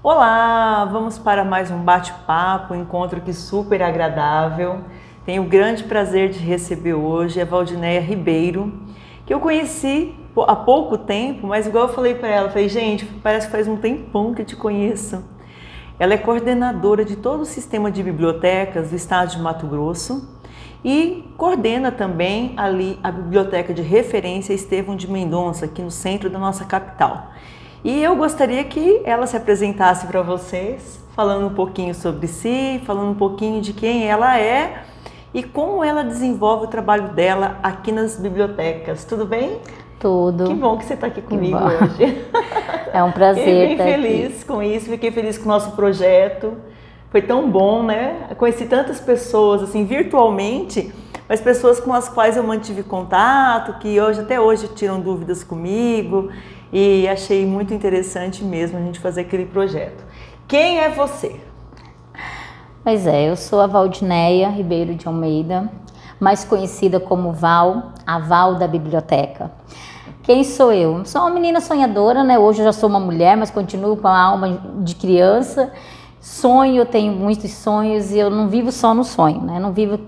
Olá, vamos para mais um bate-papo, um encontro que super agradável. Tenho o grande prazer de receber hoje a Valdinéia Ribeiro, que eu conheci há pouco tempo, mas igual eu falei para ela, falei, gente, parece que faz um tempão que eu te conheço. Ela é coordenadora de todo o sistema de bibliotecas do estado de Mato Grosso e coordena também ali a biblioteca de referência Estevão de Mendonça, aqui no centro da nossa capital. E eu gostaria que ela se apresentasse para vocês, falando um pouquinho sobre si, falando um pouquinho de quem ela é e como ela desenvolve o trabalho dela aqui nas bibliotecas. Tudo bem? Tudo. Que bom que você está aqui comigo hoje. É um prazer estar aqui. Fiquei feliz com isso, fiquei feliz com o nosso projeto. Foi tão bom, né? Eu conheci tantas pessoas, assim, virtualmente, mas pessoas com as quais eu mantive contato, que hoje, até hoje tiram dúvidas comigo. E achei muito interessante mesmo a gente fazer aquele projeto. Quem é você? Pois é, eu sou a Valdinéia Ribeiro de Almeida, mais conhecida como Val, a Val da biblioteca. Quem sou eu? Sou uma menina sonhadora, né? Hoje eu já sou uma mulher, mas continuo com a alma de criança. Sonho, eu tenho muitos sonhos e eu não vivo só no sonho, né?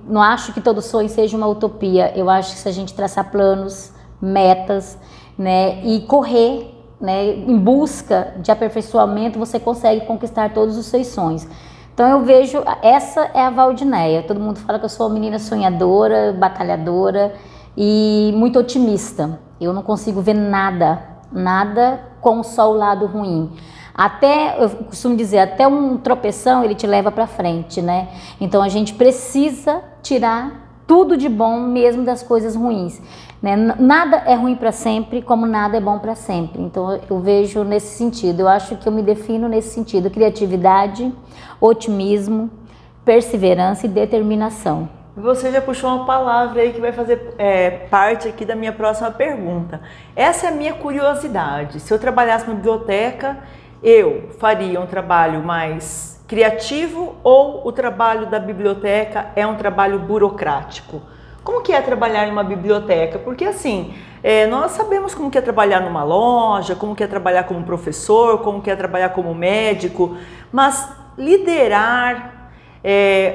Não acho que todo sonho seja uma utopia. Eu acho que se a gente traçar planos, metas, né, e correr, né, em busca de aperfeiçoamento, você consegue conquistar todos os seus sonhos. Então eu vejo, essa é a Valdinéia. Todo mundo fala que eu sou uma menina sonhadora, batalhadora e muito otimista. Eu não consigo ver nada com só o lado ruim. Até, eu costumo dizer, até um tropeção ele te leva para frente, né? Então a gente precisa tirar tudo de bom mesmo das coisas ruins, né? Nada é ruim para sempre, como nada é bom para sempre. Então eu vejo nesse sentido, eu acho que eu me defino nesse sentido: criatividade, otimismo, perseverança e determinação. Você já puxou uma palavra aí que vai fazer parte aqui da minha próxima pergunta. Essa é a minha curiosidade. Se eu trabalhasse na biblioteca, eu faria um trabalho mais criativo ou o trabalho da biblioteca é um trabalho burocrático? Como que é trabalhar em uma biblioteca? Porque assim, nós sabemos como que é trabalhar numa loja, como que é trabalhar como professor, como que é trabalhar como médico, mas liderar,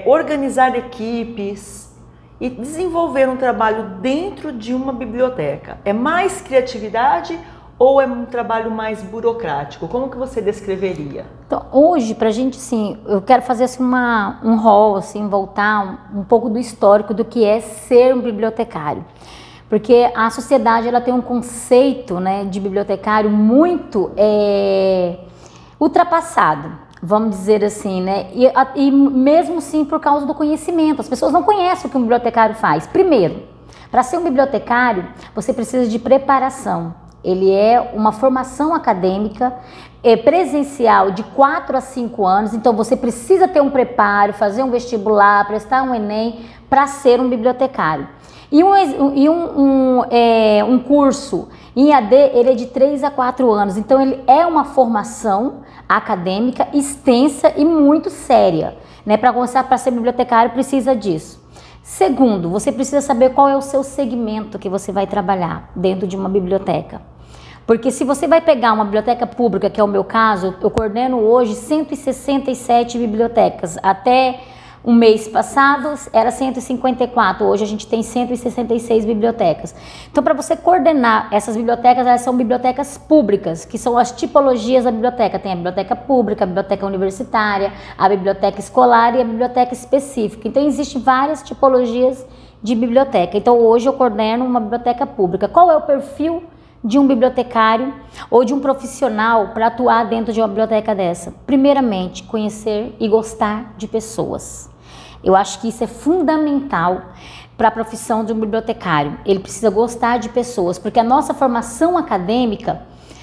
organizar equipes e desenvolver um trabalho dentro de uma biblioteca, é mais criatividade ou é um trabalho mais burocrático? Como que você descreveria? Então, hoje, pra gente, assim, eu quero fazer assim, um rol, assim, voltar um pouco do histórico do que é ser um bibliotecário. Porque a sociedade, ela tem um conceito, né, de bibliotecário muito ultrapassado, vamos dizer assim, né? E mesmo sim por causa do conhecimento. As pessoas não conhecem o que um bibliotecário faz. Primeiro, para ser um bibliotecário, você precisa de preparação. Ele é uma formação acadêmica presencial de 4 a 5 anos, então você precisa ter um preparo, fazer um vestibular, prestar um Enem para ser um bibliotecário. E um curso em AD, ele é de 3 a 4 anos, então ele é uma formação acadêmica extensa e muito séria, né? Para começar, para ser bibliotecário precisa disso. Segundo, você precisa saber qual é o seu segmento que você vai trabalhar dentro de uma biblioteca. Porque se você vai pegar uma biblioteca pública, que é o meu caso, eu coordeno hoje 167 bibliotecas. Até o mês passado era 154, hoje a gente tem 166 bibliotecas. Então, para você coordenar essas bibliotecas, elas são bibliotecas públicas, que são as tipologias da biblioteca. Tem a biblioteca pública, a biblioteca universitária, a biblioteca escolar e a biblioteca específica. Então, existem várias tipologias de biblioteca. Então, hoje eu coordeno uma biblioteca pública. Qual é o perfil de um bibliotecário ou de um profissional para atuar dentro de uma biblioteca dessa? Primeiramente, conhecer e gostar de pessoas. Eu acho que isso é fundamental para a profissão de um bibliotecário. Ele precisa gostar de pessoas, porque a nossa formação acadêmica,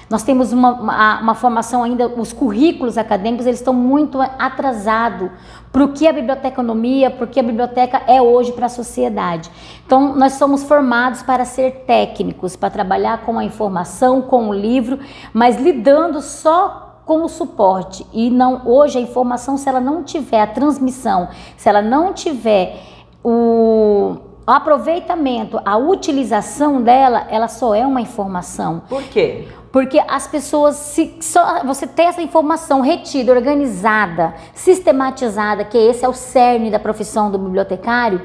nós temos uma formação ainda, os currículos acadêmicos, eles estão muito atrasados para o que a biblioteconomia, porque a biblioteca é hoje para a sociedade. Então, nós somos formados para ser técnicos, para trabalhar com a informação, com o livro, mas lidando só com o suporte. E não, hoje a informação, se ela não tiver a transmissão, se ela não tiver O aproveitamento, a utilização dela, ela só é uma informação. Por quê? Porque as pessoas, só você ter essa informação retida, organizada, sistematizada, que esse é o cerne da profissão do bibliotecário,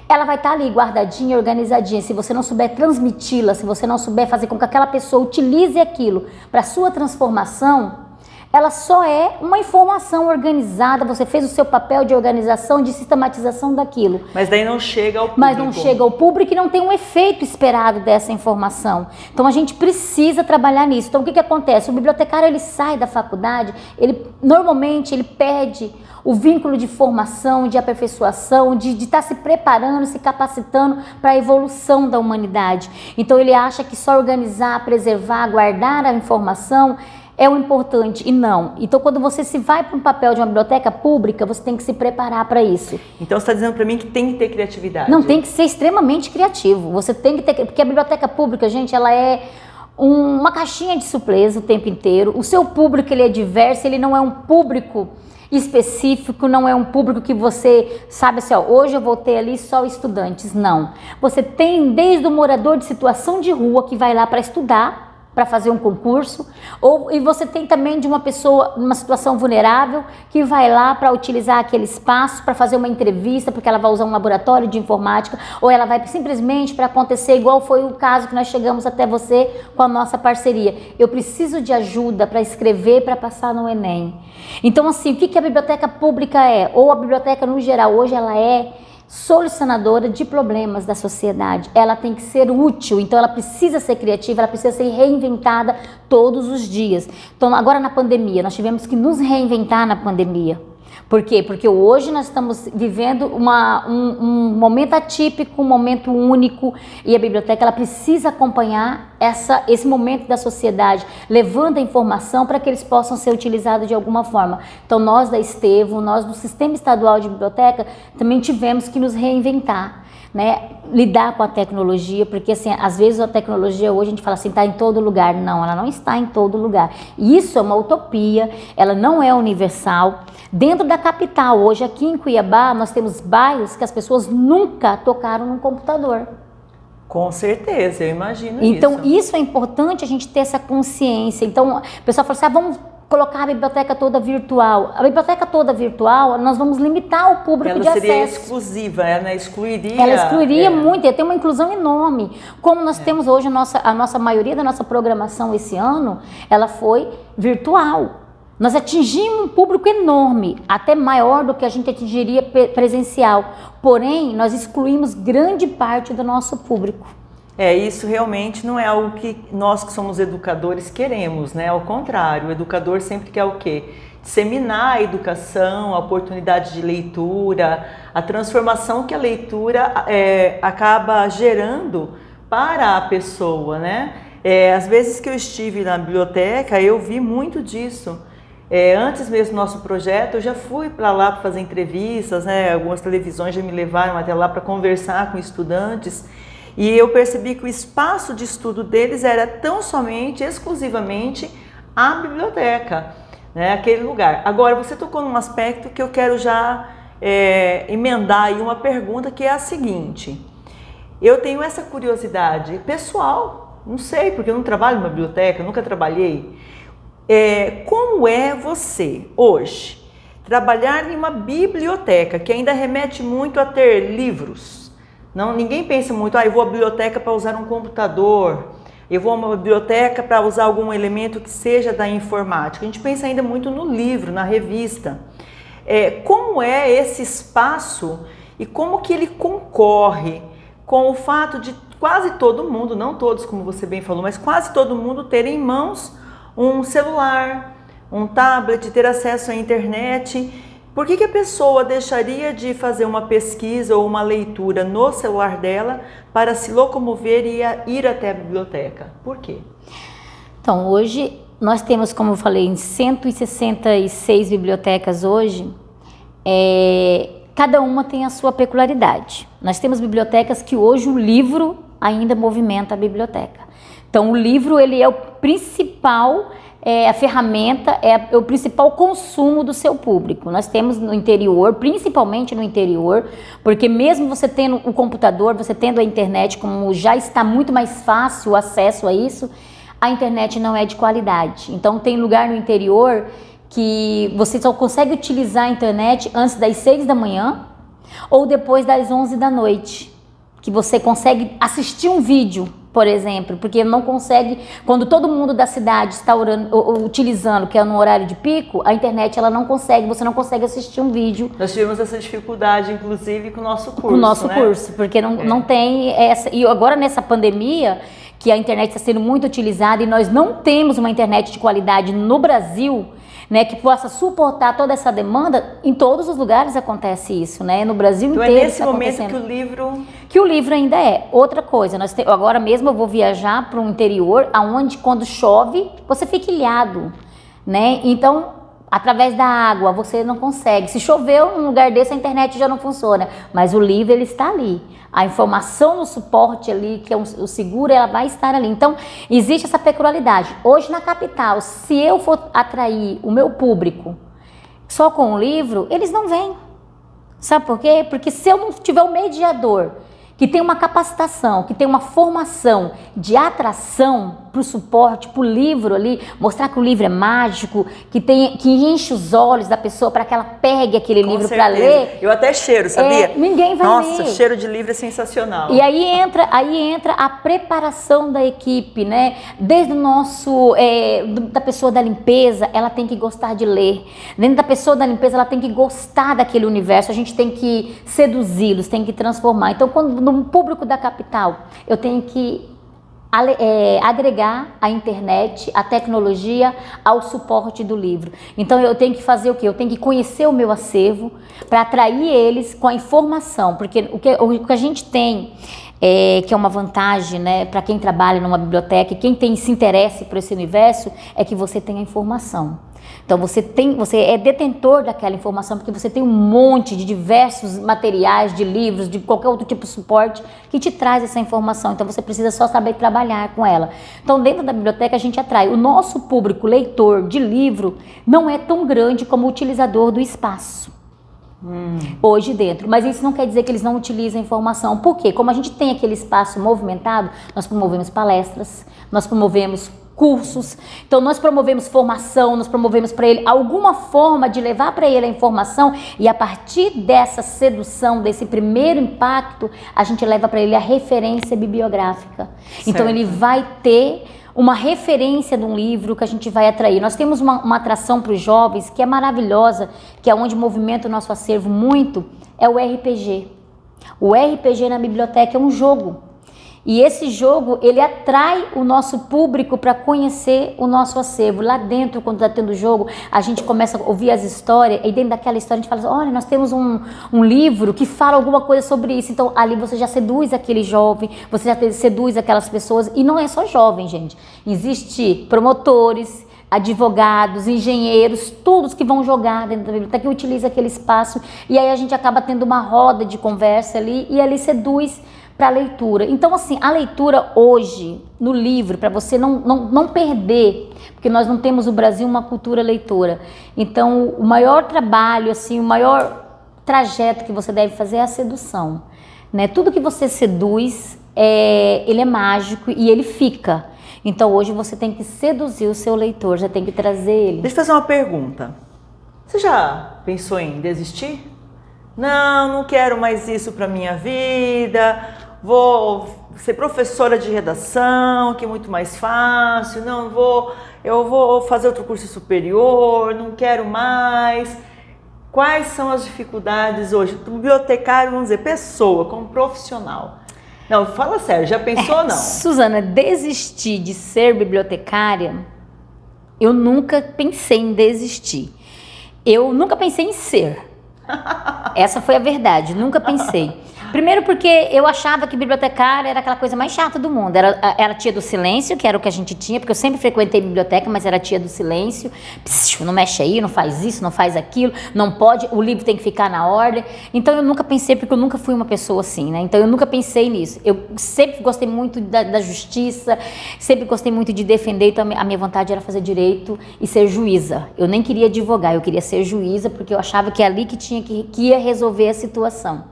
ela vai estar ali guardadinha, organizadinha. Se você não souber transmiti-la, se você não souber fazer com que aquela pessoa utilize aquilo para sua transformação, ela só é uma informação organizada. Você fez o seu papel de organização, de sistematização daquilo. Mas daí não chega ao público. Mas não chega ao público e não tem um efeito esperado dessa informação. Então a gente precisa trabalhar nisso. Então o que acontece? O bibliotecário, ele sai da faculdade, normalmente ele perde o vínculo de formação, de aperfeiçoação, de estar se preparando, se capacitando para a evolução da humanidade. Então ele acha que só organizar, preservar, guardar a informação é o importante, e não. Então, quando você se vai para um papel de uma biblioteca pública, você tem que se preparar para isso. Então, você está dizendo para mim que tem que ter criatividade? Não, tem que ser extremamente criativo. Você tem que ter, porque a biblioteca pública, gente, ela é uma caixinha de surpresa o tempo inteiro. O seu público, ele é diverso, ele não é um público específico, não é um público que você sabe assim, ó, hoje eu vou ter ali só estudantes. Não. Você tem desde o morador de situação de rua que vai lá para estudar, para fazer um concurso, e você tem também de uma pessoa numa situação vulnerável que vai lá para utilizar aquele espaço para fazer uma entrevista, porque ela vai usar um laboratório de informática, ou ela vai simplesmente para acontecer igual foi o caso que nós chegamos até você com a nossa parceria. Eu preciso de ajuda para escrever, para passar no Enem. Então assim, o que a biblioteca pública é? Ou a biblioteca no geral, hoje ela é solucionadora de problemas da sociedade. Ela tem que ser útil, então ela precisa ser criativa, ela precisa ser reinventada todos os dias. Então agora na pandemia, nós tivemos que nos reinventar na pandemia. Por quê? Porque hoje nós estamos vivendo um momento atípico, um momento único, e a biblioteca ela precisa acompanhar esse momento da sociedade, levando a informação para que eles possam ser utilizados de alguma forma. Então nós da Estevão, nós do Sistema Estadual de Biblioteca, também tivemos que nos reinventar, né? Lidar com a tecnologia, porque assim, às vezes a tecnologia hoje a gente fala assim, está em todo lugar. Não, ela não está em todo lugar. Isso é uma utopia, ela não é universal. Dentro da capital, hoje aqui em Cuiabá, nós temos bairros que as pessoas nunca tocaram num computador. Com certeza, eu imagino então, isso é importante a gente ter essa consciência. Então, o pessoal fala assim, vamos colocar a biblioteca toda virtual. A biblioteca toda virtual, nós vamos limitar o público de acesso. Ela seria exclusiva, ela excluiria... Ela excluiria muito, ia ter uma inclusão enorme. Como nós temos hoje, a nossa maioria da nossa programação esse ano, ela foi virtual. Nós atingimos um público enorme, até maior do que a gente atingiria presencial. Porém, nós excluímos grande parte do nosso público. Isso realmente não é algo que nós que somos educadores queremos, né? Ao contrário, o educador sempre quer o quê? Disseminar a educação, a oportunidade de leitura, a transformação que a leitura acaba gerando para a pessoa, né? Às vezes que eu estive na biblioteca, eu vi muito disso. Antes mesmo do nosso projeto, eu já fui para lá para fazer entrevistas, né? Algumas televisões já me levaram até lá para conversar com estudantes. E eu percebi que o espaço de estudo deles era tão somente, exclusivamente, a biblioteca, né? Aquele lugar. Agora, você tocou num aspecto que eu quero já emendar aí uma pergunta, que é a seguinte. Eu tenho essa curiosidade pessoal, não sei, porque eu não trabalho numa biblioteca, nunca trabalhei. Como é você, hoje, trabalhar em uma biblioteca, que ainda remete muito a ter livros? Ninguém pensa muito, eu vou à biblioteca para usar um computador, eu vou a uma biblioteca para usar algum elemento que seja da informática. A gente pensa ainda muito no livro, na revista. Como é esse espaço e como que ele concorre com o fato de quase todo mundo, não todos como você bem falou, mas quase todo mundo ter em mãos um celular, um tablet, ter acesso à internet? Por que a pessoa deixaria de fazer uma pesquisa ou uma leitura no celular dela para se locomover e ir até a biblioteca? Por quê? Então, hoje nós temos, como eu falei, em 166 bibliotecas hoje, cada uma tem a sua peculiaridade. Nós temos bibliotecas que hoje o livro ainda movimenta a biblioteca. Então, o livro ele é o principal a ferramenta, é o principal consumo do seu público. Nós temos no interior, principalmente no interior, porque mesmo você tendo o computador, você tendo a internet, como já está muito mais fácil o acesso a isso, a internet não é de qualidade. Então tem lugar no interior que você só consegue utilizar a internet antes das 6 da manhã ou depois das 11 da noite, que você consegue assistir um vídeo, por exemplo, porque não consegue, quando todo mundo da cidade está utilizando, que é no horário de pico, a internet ela não consegue, você não consegue assistir um vídeo. Nós tivemos essa dificuldade, inclusive, com o nosso curso, com o nosso curso, porque não tem essa, e agora nessa pandemia, que a internet está sendo muito utilizada e nós não temos uma internet de qualidade no Brasil, né, que possa suportar toda essa demanda. Em todos os lugares acontece isso, né? No Brasil então inteiro. É nesse momento que o livro ainda é. Outra coisa, agora mesmo eu vou viajar para um interior, aonde quando chove você fica ilhado, né? Então, através da água você não consegue. Se choveu num lugar desse, a internet já não funciona, mas o livro ele está ali. A informação no suporte ali, que é o seguro, ela vai estar ali. Então, existe essa peculiaridade. Hoje na capital, se eu for atrair o meu público só com o livro, eles não vêm. Sabe por quê? Porque se eu não tiver um mediador que tem uma capacitação, que tem uma formação de atração para o suporte, para o livro ali, mostrar que o livro é mágico, que enche os olhos da pessoa para que ela pegue aquele livro para ler. Eu até cheiro, sabia? Ninguém vai ler. Nossa, cheiro de livro é sensacional. E aí entra a preparação da equipe, né? Desde o nosso, da pessoa da limpeza, ela tem que gostar de ler. Dentro da pessoa da limpeza, ela tem que gostar daquele universo. A gente tem que seduzi-los, tem que transformar. Então, no público da capital, eu tenho que agregar a internet, a tecnologia ao suporte do livro. Então eu tenho que fazer o quê? Eu tenho que conhecer o meu acervo para atrair eles com a informação, porque o que a gente tem que é uma vantagem, né, para quem trabalha numa biblioteca e quem se interessa por esse universo, é que você tem a informação. Então você é detentor daquela informação, porque você tem um monte de diversos materiais, de livros, de qualquer outro tipo de suporte que te traz essa informação. Então você precisa só saber trabalhar com ela. Então dentro da biblioteca a gente atrai. O nosso público leitor de livro não é tão grande como o utilizador do espaço. Hoje dentro, mas isso não quer dizer que eles não utilizam a informação. Por quê? Como a gente tem aquele espaço movimentado, nós promovemos palestras, nós promovemos cursos, então nós promovemos formação, nós promovemos para ele alguma forma de levar para ele a informação, e a partir dessa sedução, desse primeiro impacto, a gente leva para ele a referência bibliográfica. Certo. Então ele vai ter uma referência de um livro que a gente vai atrair. Nós temos uma atração para os jovens que é maravilhosa, que é onde movimenta o nosso acervo muito, é o RPG. O RPG na biblioteca é um jogo. E esse jogo, ele atrai o nosso público para conhecer o nosso acervo. Lá dentro, quando está tendo jogo, a gente começa a ouvir as histórias, e dentro daquela história a gente fala assim, olha, nós temos um livro que fala alguma coisa sobre isso. Então, ali você já seduz aquele jovem, você já seduz aquelas pessoas. E não é só jovem, gente. Existem promotores, advogados, engenheiros, todos que vão jogar dentro da biblioteca, que utiliza aquele espaço. E aí a gente acaba tendo uma roda de conversa ali, e ali seduz para a leitura. Então, assim, a leitura hoje, no livro, para você não perder, porque nós não temos no Brasil uma cultura leitora. Então, o maior trabalho, assim, o maior trajeto que você deve fazer é a sedução, né? Tudo que você seduz, ele é mágico e ele fica. Então, hoje você tem que seduzir o seu leitor, já tem que trazer ele. Deixa eu fazer uma pergunta. Você já pensou em desistir? Não quero mais isso para minha vida. Vou ser professora de redação, que é muito mais fácil. Eu vou fazer outro curso superior, não quero mais. Quais são as dificuldades hoje do bibliotecário, vamos dizer, pessoa, como profissional? Não, fala sério, já pensou ou não? Suzana, desistir de ser bibliotecária, eu nunca pensei em desistir. Eu nunca pensei em ser. Essa foi a verdade, nunca pensei. Primeiro porque eu achava que bibliotecária era aquela coisa mais chata do mundo. Era tia do silêncio, que era o que a gente tinha, porque eu sempre frequentei biblioteca, mas era tia do silêncio. Psiu, não mexe aí, não faz isso, não faz aquilo, não pode, o livro tem que ficar na ordem. Então eu nunca pensei, porque eu nunca fui uma pessoa assim, né? Então eu nunca pensei nisso. Eu sempre gostei muito da justiça, sempre gostei muito de defender, então a minha vontade era fazer direito e ser juíza. Eu nem queria advogar, eu queria ser juíza, porque eu achava que é ali que ia resolver a situação.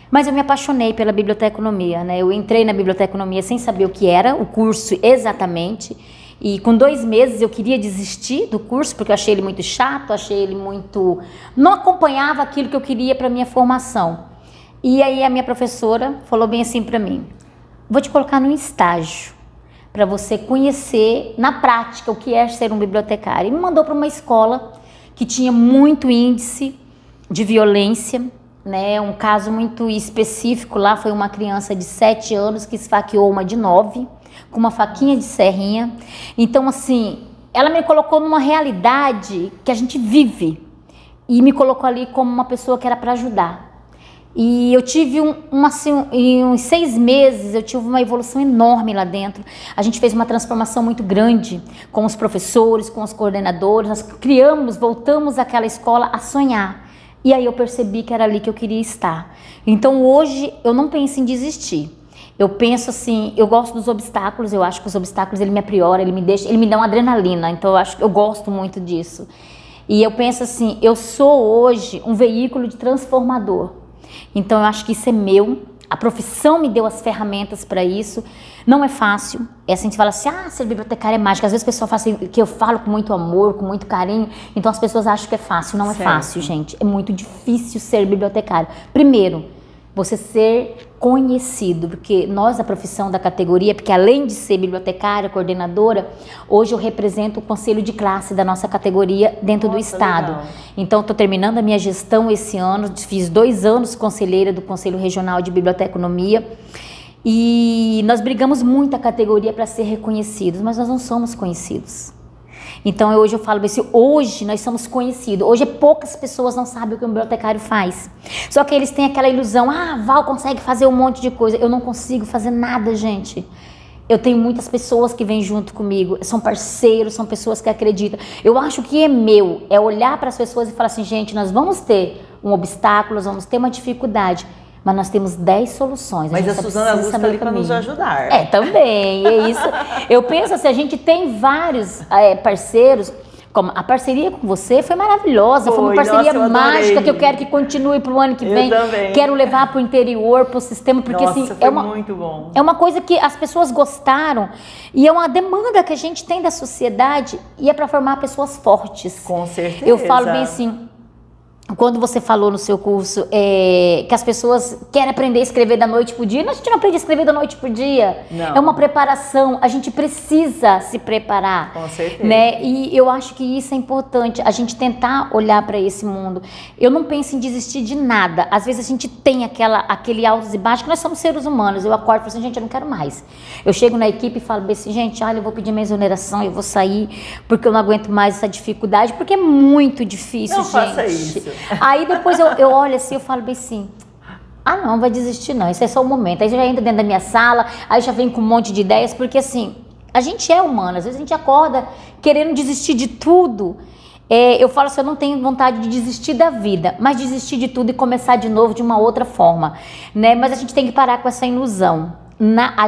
Mas eu me apaixonei pela biblioteconomia, né? Eu entrei na biblioteconomia sem saber o que era, o curso exatamente, e com 2 meses eu queria desistir do curso, porque eu achei ele muito chato, achei ele muito... não acompanhava aquilo que eu queria para minha formação. E aí a minha professora falou bem assim para mim, vou te colocar num estágio, para você conhecer na prática o que é ser um bibliotecário. E me mandou para uma escola que tinha muito índice de violência, né, um caso muito específico lá foi uma criança de 7 anos que esfaqueou uma de 9 com uma faquinha de serrinha. Então assim, ela me colocou numa realidade que a gente vive e me colocou ali como uma pessoa que era para ajudar. E eu tive em uns 6 meses, eu tive uma evolução enorme lá dentro. A gente fez uma transformação muito grande com os professores, com os coordenadores. Nós voltamos àquela escola a sonhar. E aí eu percebi que era ali que eu queria estar. Então hoje eu não penso em desistir. Eu penso assim, eu gosto dos obstáculos, eu acho que os obstáculos ele me aprioram, ele me dá uma adrenalina, então eu gosto muito disso. E eu penso assim, eu sou hoje um veículo de transformador. Então eu acho que isso é meu, a profissão me deu as ferramentas para isso. Não é fácil, a gente fala assim, ser bibliotecária é mágica. Às vezes o pessoal fala assim, que eu falo com muito amor, com muito carinho, então as pessoas acham que é fácil. Não é fácil, gente, é muito difícil ser bibliotecário. Primeiro, você ser conhecido, porque nós da profissão da categoria, porque além de ser bibliotecária, coordenadora, hoje eu represento o conselho de classe da nossa categoria dentro do estado. Legal. Então estou terminando a minha gestão esse ano, fiz 2 anos conselheira do Conselho Regional de Biblioteconomia e nós brigamos muito a categoria para ser reconhecidos, mas nós não somos conhecidos. Então hoje eu falo assim, hoje nós somos conhecidos, hoje poucas pessoas não sabem o que um bibliotecário faz. Só que eles têm aquela ilusão, Val consegue fazer um monte de coisa. Eu não consigo fazer nada, gente. Eu tenho muitas pessoas que vêm junto comigo, são parceiros, são pessoas que acreditam. Eu acho que é meu, é olhar para as pessoas e falar assim, gente, nós vamos ter um obstáculo, nós vamos ter uma dificuldade, mas nós temos 10 soluções. Mas a Suzana Luz está ali para nos ajudar. Também, é isso. Eu penso assim, a gente tem vários parceiros, como a parceria com você foi maravilhosa, foi uma parceria mágica que eu quero que continue para o ano que vem. Também. Quero levar para o interior, para o sistema, porque assim, foi muito bom. É uma coisa que as pessoas gostaram e é uma demanda que a gente tem da sociedade e é para formar pessoas fortes. Com certeza. Eu falo bem assim, quando você falou no seu curso que as pessoas querem aprender a escrever da noite pro dia, a gente não aprende a escrever da noite pro dia. Não. É uma preparação, a gente precisa se preparar. Com certeza. Né? E eu acho que isso é importante, a gente tentar olhar para esse mundo. Eu não penso em desistir de nada. Às vezes a gente tem aquele altos e baixos, que nós somos seres humanos. Eu acordo e falo assim, gente, eu não quero mais. Eu chego na equipe e falo assim, gente, olha, eu vou pedir minha exoneração, eu vou sair, porque eu não aguento mais essa dificuldade, porque é muito difícil, não gente. Faça isso. Aí depois eu olho assim, eu falo bem assim, não vai desistir não, isso é só um momento. Aí já entra dentro da minha sala, aí já vem com um monte de ideias, porque assim, a gente é humano, às vezes a gente acorda querendo desistir de tudo. Eu falo assim, eu não tenho vontade de desistir da vida, mas desistir de tudo e começar de novo de uma outra forma, né? Mas a gente tem que parar com essa ilusão.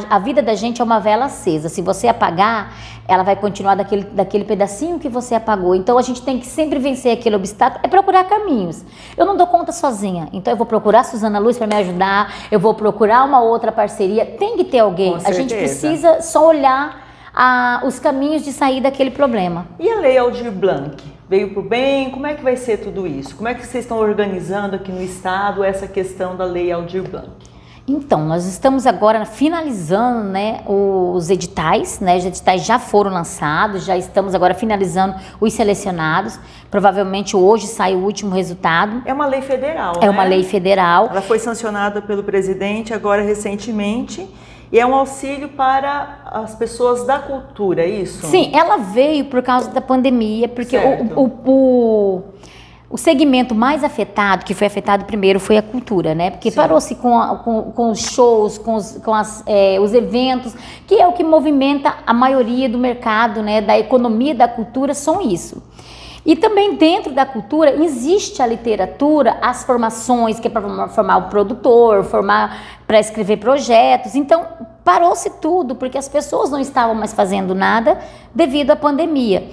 A vida da gente é uma vela acesa, se você apagar, ela vai continuar daquele pedacinho que você apagou. Então a gente tem que sempre vencer aquele obstáculo, é procurar caminhos. Eu não dou conta sozinha, então eu vou procurar a Suzana Luz para me ajudar, eu vou procurar uma outra parceria, tem que ter alguém. A gente precisa só olhar os caminhos de sair daquele problema. E a Lei Aldir Blanc? Veio para o bem? Como é que vai ser tudo isso? Como é que vocês estão organizando aqui no estado essa questão da Lei Aldir Blanc? Então, nós estamos agora finalizando, né, os editais, né, os editais já foram lançados, já estamos agora finalizando os selecionados, provavelmente hoje sai o último resultado. É uma lei federal, né? É uma lei federal. Ela foi sancionada pelo presidente agora recentemente e é um auxílio para as pessoas da cultura, é isso? Sim, ela veio por causa da pandemia, porque O segmento mais afetado, que foi afetado primeiro, foi a cultura, né? Porque parou-se com os shows, com os eventos, que é o que movimenta a maioria do mercado, né? Da economia da cultura, são isso. E também dentro da cultura existe a literatura, as formações, que é para formar o produtor, formar para escrever projetos. Então, parou-se tudo, porque as pessoas não estavam mais fazendo nada devido à pandemia.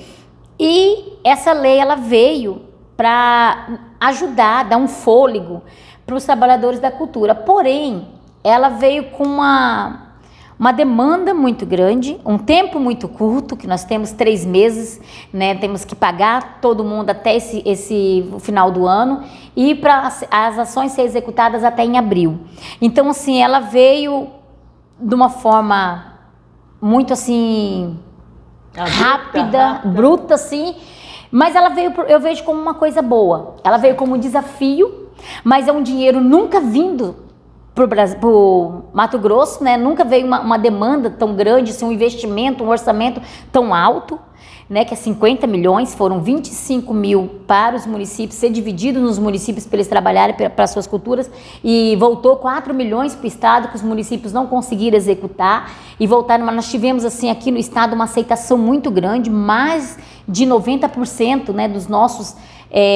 E essa lei, ela veio para ajudar, dar um fôlego para os trabalhadores da cultura. Porém, ela veio com uma demanda muito grande, um tempo muito curto, que nós temos 3 meses, né? Temos que pagar todo mundo até esse final do ano e para as ações serem executadas até em abril. Então, assim, ela veio de uma forma muito, assim, rápida, bruta, assim, mas ela veio, eu vejo como uma coisa boa. Ela veio como um desafio, mas é um dinheiro nunca vindo para o Mato Grosso, né? Nunca veio uma demanda tão grande, assim, um investimento, um orçamento tão alto, né? Que é 50 milhões, foram 25 mil para os municípios, ser dividido nos municípios para eles trabalharem para suas culturas, e voltou 4 milhões para o estado, que os municípios não conseguiram executar, e voltaram, mas nós tivemos, assim, aqui no estado uma aceitação muito grande, mais de 90%, né, dos nossos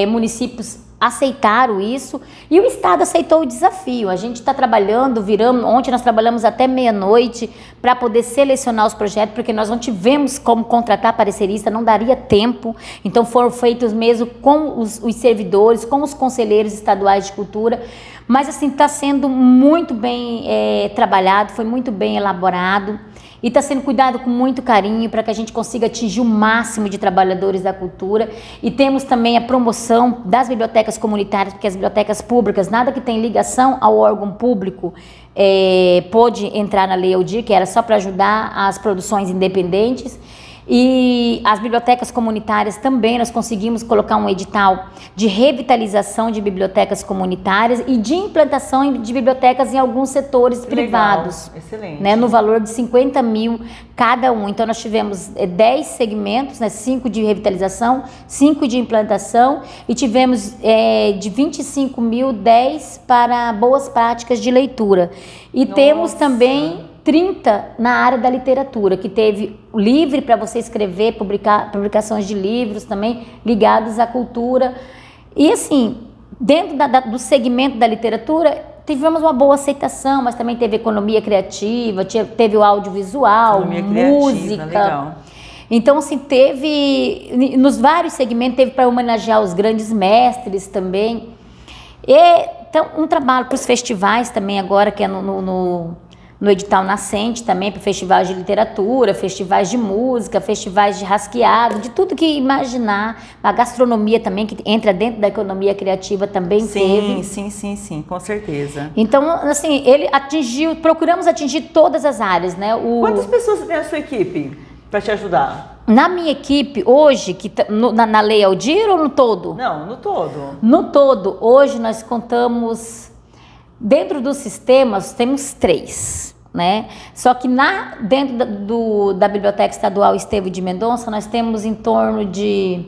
municípios aceitaram isso, e o estado aceitou o desafio. A gente está trabalhando, ontem nós trabalhamos até meia-noite para poder selecionar os projetos, porque nós não tivemos como contratar parecerista, não daria tempo, então foram feitos mesmo com os servidores, com os conselheiros estaduais de cultura, mas assim, está sendo muito bem trabalhado, foi muito bem elaborado, e está sendo cuidado com muito carinho para que a gente consiga atingir o máximo de trabalhadores da cultura. E temos também a promoção das bibliotecas comunitárias, porque as bibliotecas públicas, nada que tem ligação ao órgão público, pôde entrar na Lei Aldir, que era só para ajudar as produções independentes. E as bibliotecas comunitárias também, nós conseguimos colocar um edital de revitalização de bibliotecas comunitárias e de implantação de bibliotecas em alguns setores privados. Excelente. Né, no valor de 50 mil cada um. Então nós tivemos 10 segmentos, né, 5 de revitalização, 5 de implantação, e tivemos de 25 mil, 10 para boas práticas de leitura. E temos também 30 na área da literatura, que teve livre para você escrever, publicações de livros também ligados à cultura. E assim, dentro do segmento da literatura, tivemos uma boa aceitação, mas também teve economia criativa, teve o audiovisual, música. Legal. Então, assim, teve, nos vários segmentos, teve para homenagear os grandes mestres também. E então, um trabalho para os festivais também agora, que é no edital nascente também, para festivais de literatura, festivais de música, festivais de rasqueado, de tudo que imaginar. A gastronomia também, que entra dentro da economia criativa, também teve. Sim, com certeza. Então, assim, procuramos atingir todas as áreas, né? Quantas pessoas você tem na sua equipe para te ajudar? Na minha equipe, hoje, na Lei Aldir ou no todo? Não, no todo. No todo, hoje nós contamos, dentro dos sistemas, temos 3. Né? Só que dentro da Biblioteca Estadual Estevão de Mendonça, nós temos em torno de,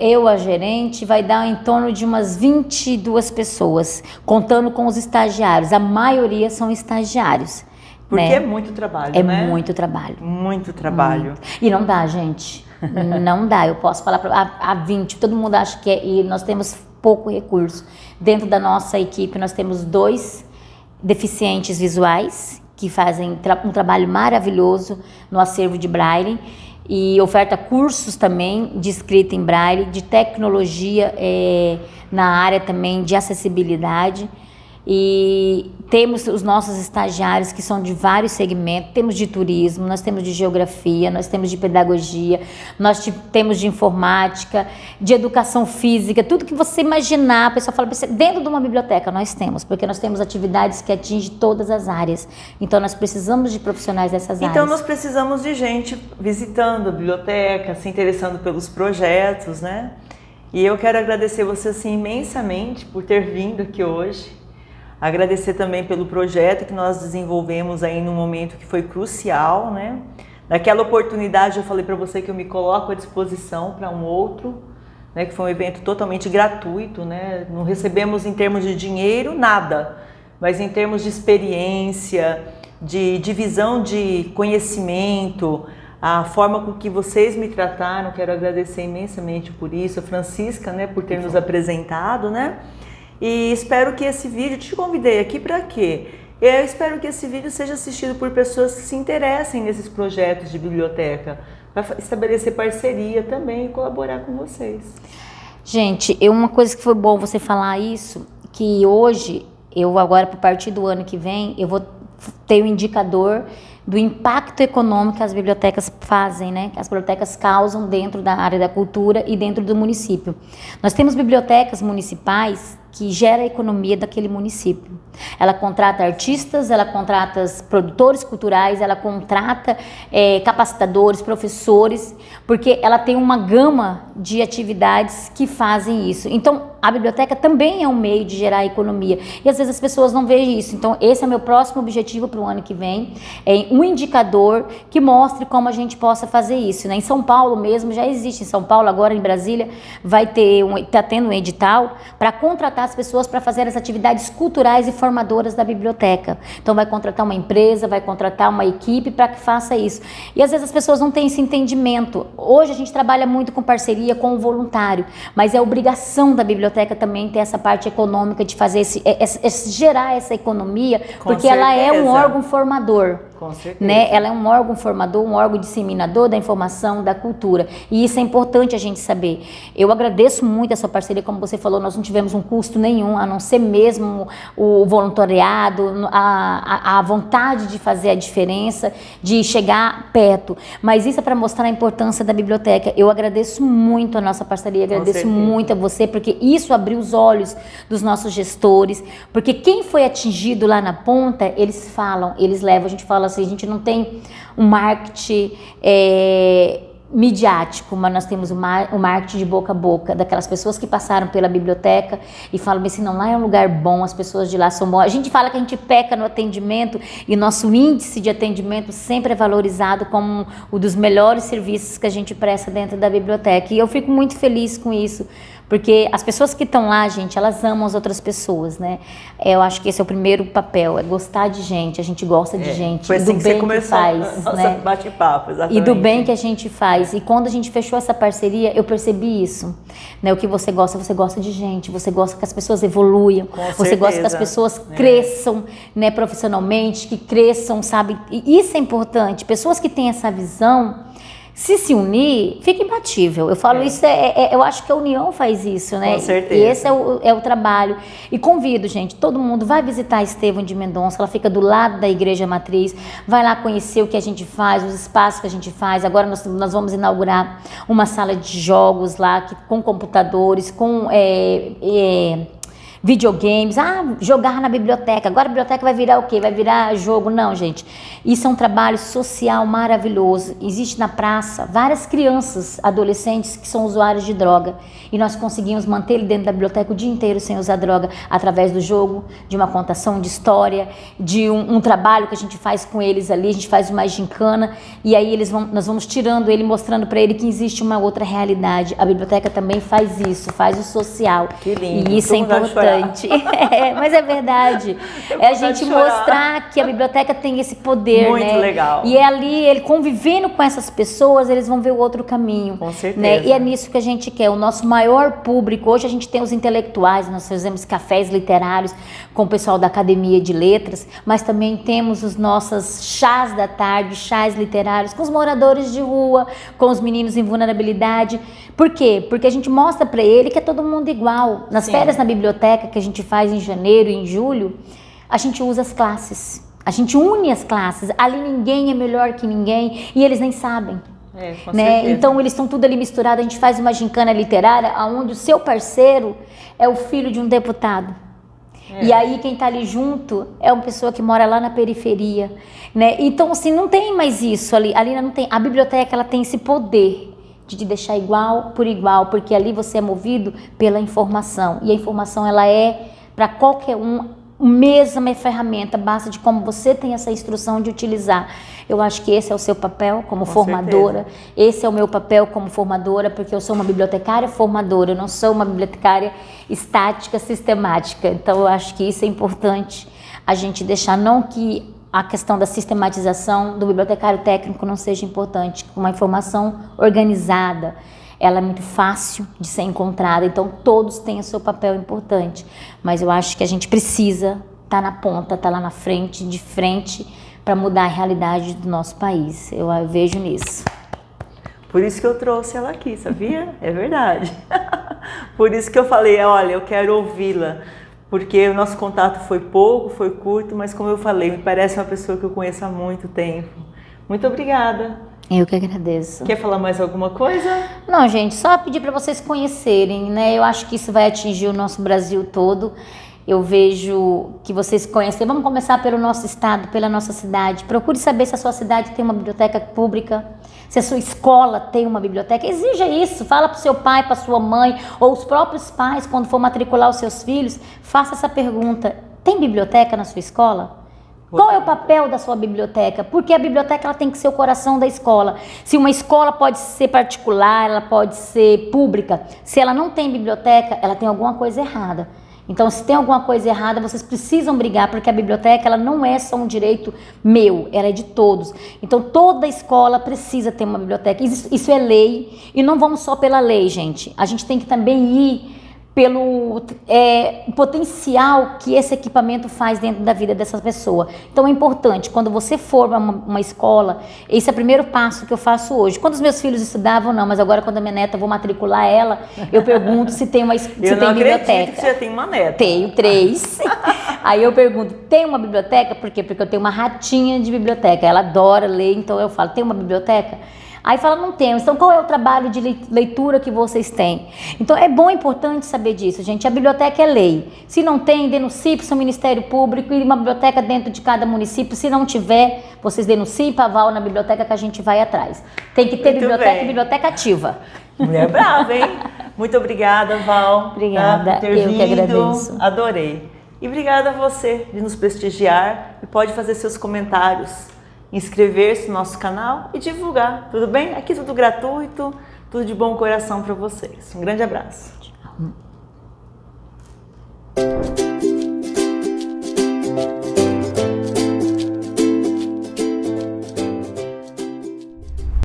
eu, a gerente, vai dar em torno de umas 22 pessoas, contando com os estagiários. A maioria são estagiários. Porque né? é muito trabalho, né? É muito trabalho. Muito trabalho. Muito. E não dá, gente. Não dá. Eu posso falar a 20, todo mundo acha que e nós temos pouco recurso. Dentro da nossa equipe, nós temos 2 deficientes visuais, que fazem um trabalho maravilhoso no acervo de Braille, e oferta cursos também de escrita em Braille, de tecnologia na área também de acessibilidade. E temos os nossos estagiários que são de vários segmentos, temos de turismo, nós temos de geografia, nós temos de pedagogia, nós temos de informática, de educação física, tudo que você imaginar. A pessoa fala, dentro de uma biblioteca nós temos, porque nós temos atividades que atingem todas as áreas, então nós precisamos de profissionais dessas áreas. Então nós precisamos de gente visitando a biblioteca, se interessando pelos projetos, né? E eu quero agradecer você assim imensamente por ter vindo aqui hoje. Agradecer também pelo projeto que nós desenvolvemos aí num momento que foi crucial, né? Naquela oportunidade eu falei para você que eu me coloco à disposição para um outro né, que foi um evento totalmente gratuito, né? Não recebemos em termos de dinheiro nada, mas em termos de experiência, de divisão de conhecimento, a forma com que vocês me trataram, quero agradecer imensamente por isso, a Francisca, né, por ter nos apresentado, né? E espero que esse vídeo, te convidei aqui para quê? Eu espero que esse vídeo seja assistido por pessoas que se interessem nesses projetos de biblioteca, para estabelecer parceria também e colaborar com vocês. Gente, uma coisa que foi bom você falar isso, que hoje, eu agora, a partir do ano que vem, eu vou ter um indicador do impacto econômico que as bibliotecas fazem, né? Que as bibliotecas causam dentro da área da cultura e dentro do município. Nós temos bibliotecas municipais que geram a economia daquele município. Ela contrata artistas, ela contrata produtores culturais, ela contrata capacitadores, professores, porque ela tem uma gama de atividades que fazem isso. Então, a biblioteca também é um meio de gerar economia. E às vezes as pessoas não veem isso. Então, esse é o meu próximo objetivo para o ano que vem. É um indicador que mostre como a gente possa fazer isso, né? Em São Paulo mesmo, já existe em São Paulo, agora em Brasília, está tendo um edital para contratar as pessoas para fazer as atividades culturais e formadoras da biblioteca. Então, vai contratar uma empresa, vai contratar uma equipe para que faça isso. E às vezes as pessoas não têm esse entendimento. Hoje a gente trabalha muito com parceria com o voluntário, mas é obrigação da biblioteca também ter essa parte econômica de fazer gerar essa economia, porque ela é um órgão formador. Com certeza. Né? Ela é um órgão formador, um órgão disseminador da informação, da cultura. E isso é importante a gente saber. Eu agradeço muito a sua parceria, como você falou, nós não tivemos um custo nenhum, a não ser mesmo o voluntariado, a vontade de fazer a diferença, de chegar perto. Mas isso é para mostrar a importância da biblioteca. Eu agradeço muito a nossa parceria, agradeço muito a você, porque isso abriu os olhos dos nossos gestores, porque quem foi atingido lá na ponta, eles falam, eles levam, a gente fala assim, a gente não tem um marketing midiático, mas nós temos o marketing de boca a boca, daquelas pessoas que passaram pela biblioteca e falam assim, não, lá é um lugar bom, as pessoas de lá são boas. A gente fala que a gente peca no atendimento e nosso índice de atendimento sempre é valorizado como um dos melhores serviços que a gente presta dentro da biblioteca. E eu fico muito feliz com isso, porque as pessoas que estão lá, gente, elas amam as outras pessoas, né? Eu acho que esse é o primeiro papel, é gostar de gente, a gente gosta de gente, foi assim do bem que faz, né? Bate-papo, exatamente. E do bem que a gente faz. E quando a gente fechou essa parceria, eu percebi isso, né? O que você gosta de gente, você gosta que as pessoas evoluam, você gosta que as pessoas cresçam, né, profissionalmente, que cresçam, sabe? E isso é importante. Pessoas que têm essa visão, se unir, fica imbatível. Eu falo isso, eu acho que a união faz isso, né? Com certeza. E esse é o trabalho. E convido, gente, todo mundo, vai visitar a Estevão de Mendonça, ela fica do lado da Igreja Matriz, vai lá conhecer o que a gente faz, os espaços que a gente faz. Agora nós vamos inaugurar uma sala de jogos lá, com computadores, com videogames, jogar na biblioteca, agora a biblioteca vai virar o quê? Vai virar jogo? Não, gente, isso é um trabalho social maravilhoso. Existe na praça várias crianças, adolescentes que são usuários de droga e nós conseguimos manter ele dentro da biblioteca o dia inteiro sem usar droga, através do jogo, de uma contação de história, de um trabalho que a gente faz com eles ali, a gente faz uma gincana e aí nós vamos tirando ele, mostrando para ele que existe uma outra realidade. A biblioteca também faz isso, faz o social. Que lindo. E isso é importante. Mas é verdade. É a gente mostrar que a biblioteca tem esse poder, muito, né? Legal. E é ali, ele convivendo com essas pessoas, eles vão ver o outro caminho. Com certeza. Né? E é nisso que a gente quer. O nosso maior público, hoje a gente tem os intelectuais, nós fazemos cafés literários com o pessoal da Academia de Letras, mas também temos os nossos chás da tarde, chás literários, com os moradores de rua, com os meninos em vulnerabilidade. Por quê? Porque a gente mostra para ele que é todo mundo igual. Nas férias na biblioteca, que a gente faz em janeiro e em julho, a gente usa as classes. A gente une as classes. Ali ninguém é melhor que ninguém e eles nem sabem. Né? Então eles estão tudo ali misturado. A gente faz uma gincana literária onde o seu parceiro é o filho de um deputado. E aí quem está ali junto é uma pessoa que mora lá na periferia. Né? Então assim, não tem mais isso ali. Ali não tem. A biblioteca ela tem esse poder de te deixar igual por igual, porque ali você é movido pela informação. E a informação ela é para qualquer um mesma ferramenta, basta de como você tem essa instrução de utilizar. Eu acho que esse é o seu papel como formadora, esse é o meu papel como formadora, porque eu sou uma bibliotecária formadora, eu não sou uma bibliotecária estática, sistemática. Então eu acho que isso é importante a gente deixar, não que a questão da sistematização do bibliotecário técnico não seja importante, uma informação organizada, ela é muito fácil de ser encontrada, então todos têm o seu papel importante, mas eu acho que a gente precisa estar na ponta, estar lá na frente, de frente, para mudar a realidade do nosso país. Eu vejo nisso. Por isso que eu trouxe ela aqui, sabia? É verdade. Por isso que eu falei, olha, eu quero ouvi-la, porque o nosso contato foi pouco, foi curto, mas como eu falei, me parece uma pessoa que eu conheço há muito tempo. Muito obrigada. Eu que agradeço. Quer falar mais alguma coisa? Não, gente, só pedir para vocês conhecerem, né? Eu acho que isso vai atingir o nosso Brasil todo. Eu vejo que vocês conhecem. Vamos começar pelo nosso estado, pela nossa cidade. Procure saber se a sua cidade tem uma biblioteca pública, se a sua escola tem uma biblioteca. Exija isso. Fala para o seu pai, para sua mãe, ou os próprios pais, quando for matricular os seus filhos, faça essa pergunta. Tem biblioteca na sua escola? Qual é o papel da sua biblioteca? Porque a biblioteca ela tem que ser o coração da escola. Se uma escola pode ser particular, ela pode ser pública, se ela não tem biblioteca, ela tem alguma coisa errada. Então, se tem alguma coisa errada, vocês precisam brigar, porque a biblioteca ela não é só um direito meu, ela é de todos. Então, toda escola precisa ter uma biblioteca. Isso é lei, e não vamos só pela lei, gente. A gente tem que também ir pelo potencial que esse equipamento faz dentro da vida dessa pessoa. Então é importante, quando você for uma escola, esse é o primeiro passo que eu faço hoje. Quando os meus filhos estudavam, não, mas agora quando a minha neta, eu vou matricular ela, eu pergunto se tem biblioteca. Eu não acredito que você tem uma neta. Tenho 3. Aí eu pergunto, tem uma biblioteca? Por quê? Porque eu tenho uma ratinha de biblioteca, ela adora ler, então eu falo, tem uma biblioteca? Aí fala, não temos. Então, qual é o trabalho de leitura que vocês têm? Então, é bom, importante saber disso, gente. A biblioteca é lei. Se não tem, denuncie para o seu Ministério Público e uma biblioteca dentro de cada município. Se não tiver, vocês denunciem para a Val na biblioteca que a gente vai atrás. Tem que ter biblioteca e biblioteca ativa. Mulher brava, hein? Muito obrigada, Val. Obrigada, por ter vindo. Que agradeço. Adorei. E obrigada a você de nos prestigiar e pode fazer seus comentários, inscrever-se no nosso canal e divulgar, tudo bem? Aqui tudo gratuito, tudo de bom coração para vocês. Um grande abraço. Tchau.